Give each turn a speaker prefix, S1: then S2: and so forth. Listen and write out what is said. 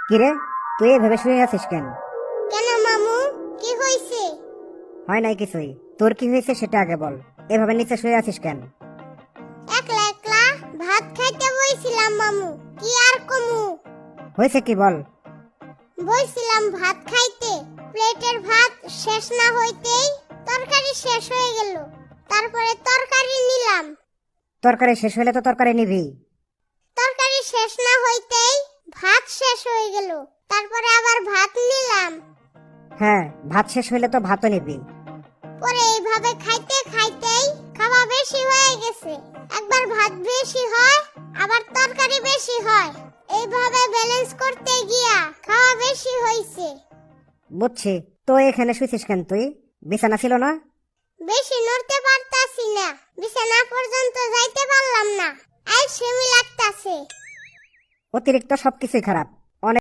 S1: কিরে, তুই এভাবে শুয়ে আছিস কেন?
S2: কেন মামু, কি হইছে?
S1: হয় নাই কিছুই। তোর কি হয়েছে সেটা আগে বল। এভাবে নিচে শুয়ে আছিস কেন?
S2: একলা একলা ভাত খাইতে বইছিলাম মামু, কি আর কমু।
S1: হয়েছে কি বল?
S2: বইছিলাম ভাত খাইতে, প্লেটের ভাত শেষ না হইতেই তরকারি শেষ হয়ে গেল। তারপরে তরকারি নিলাম,
S1: তরকারি শেষ হলে তো তরকারি নিবি।
S2: তরকারি শেষ না হইতেই ভাত শেষ হয়ে গেল। তারপরে আবার ভাত নিলাম।
S1: হ্যাঁ, ভাত শেষ হলে তো ভাতও নিবি।
S2: পরে এইভাবে খাইতে খাইতেই খাওয়া বেশি হয়ে গেছে। একবার ভাত বেশি হয়, আবার তরকারি বেশি হয়। এইভাবে ব্যালেন্স করতে গিয়া খাওয়া বেশি হইছে।
S1: বুঝছি। তো এখানে শুয়েছিস কেন তুই? বিছানা ছিল না?
S2: বেশি নড়তে পারতাছি না, বিছানা পর্যন্ত যাইতে পারলাম না। আর সেমি লাগতাছে।
S1: অতিরিক্ত সবকিছুই খারাপ।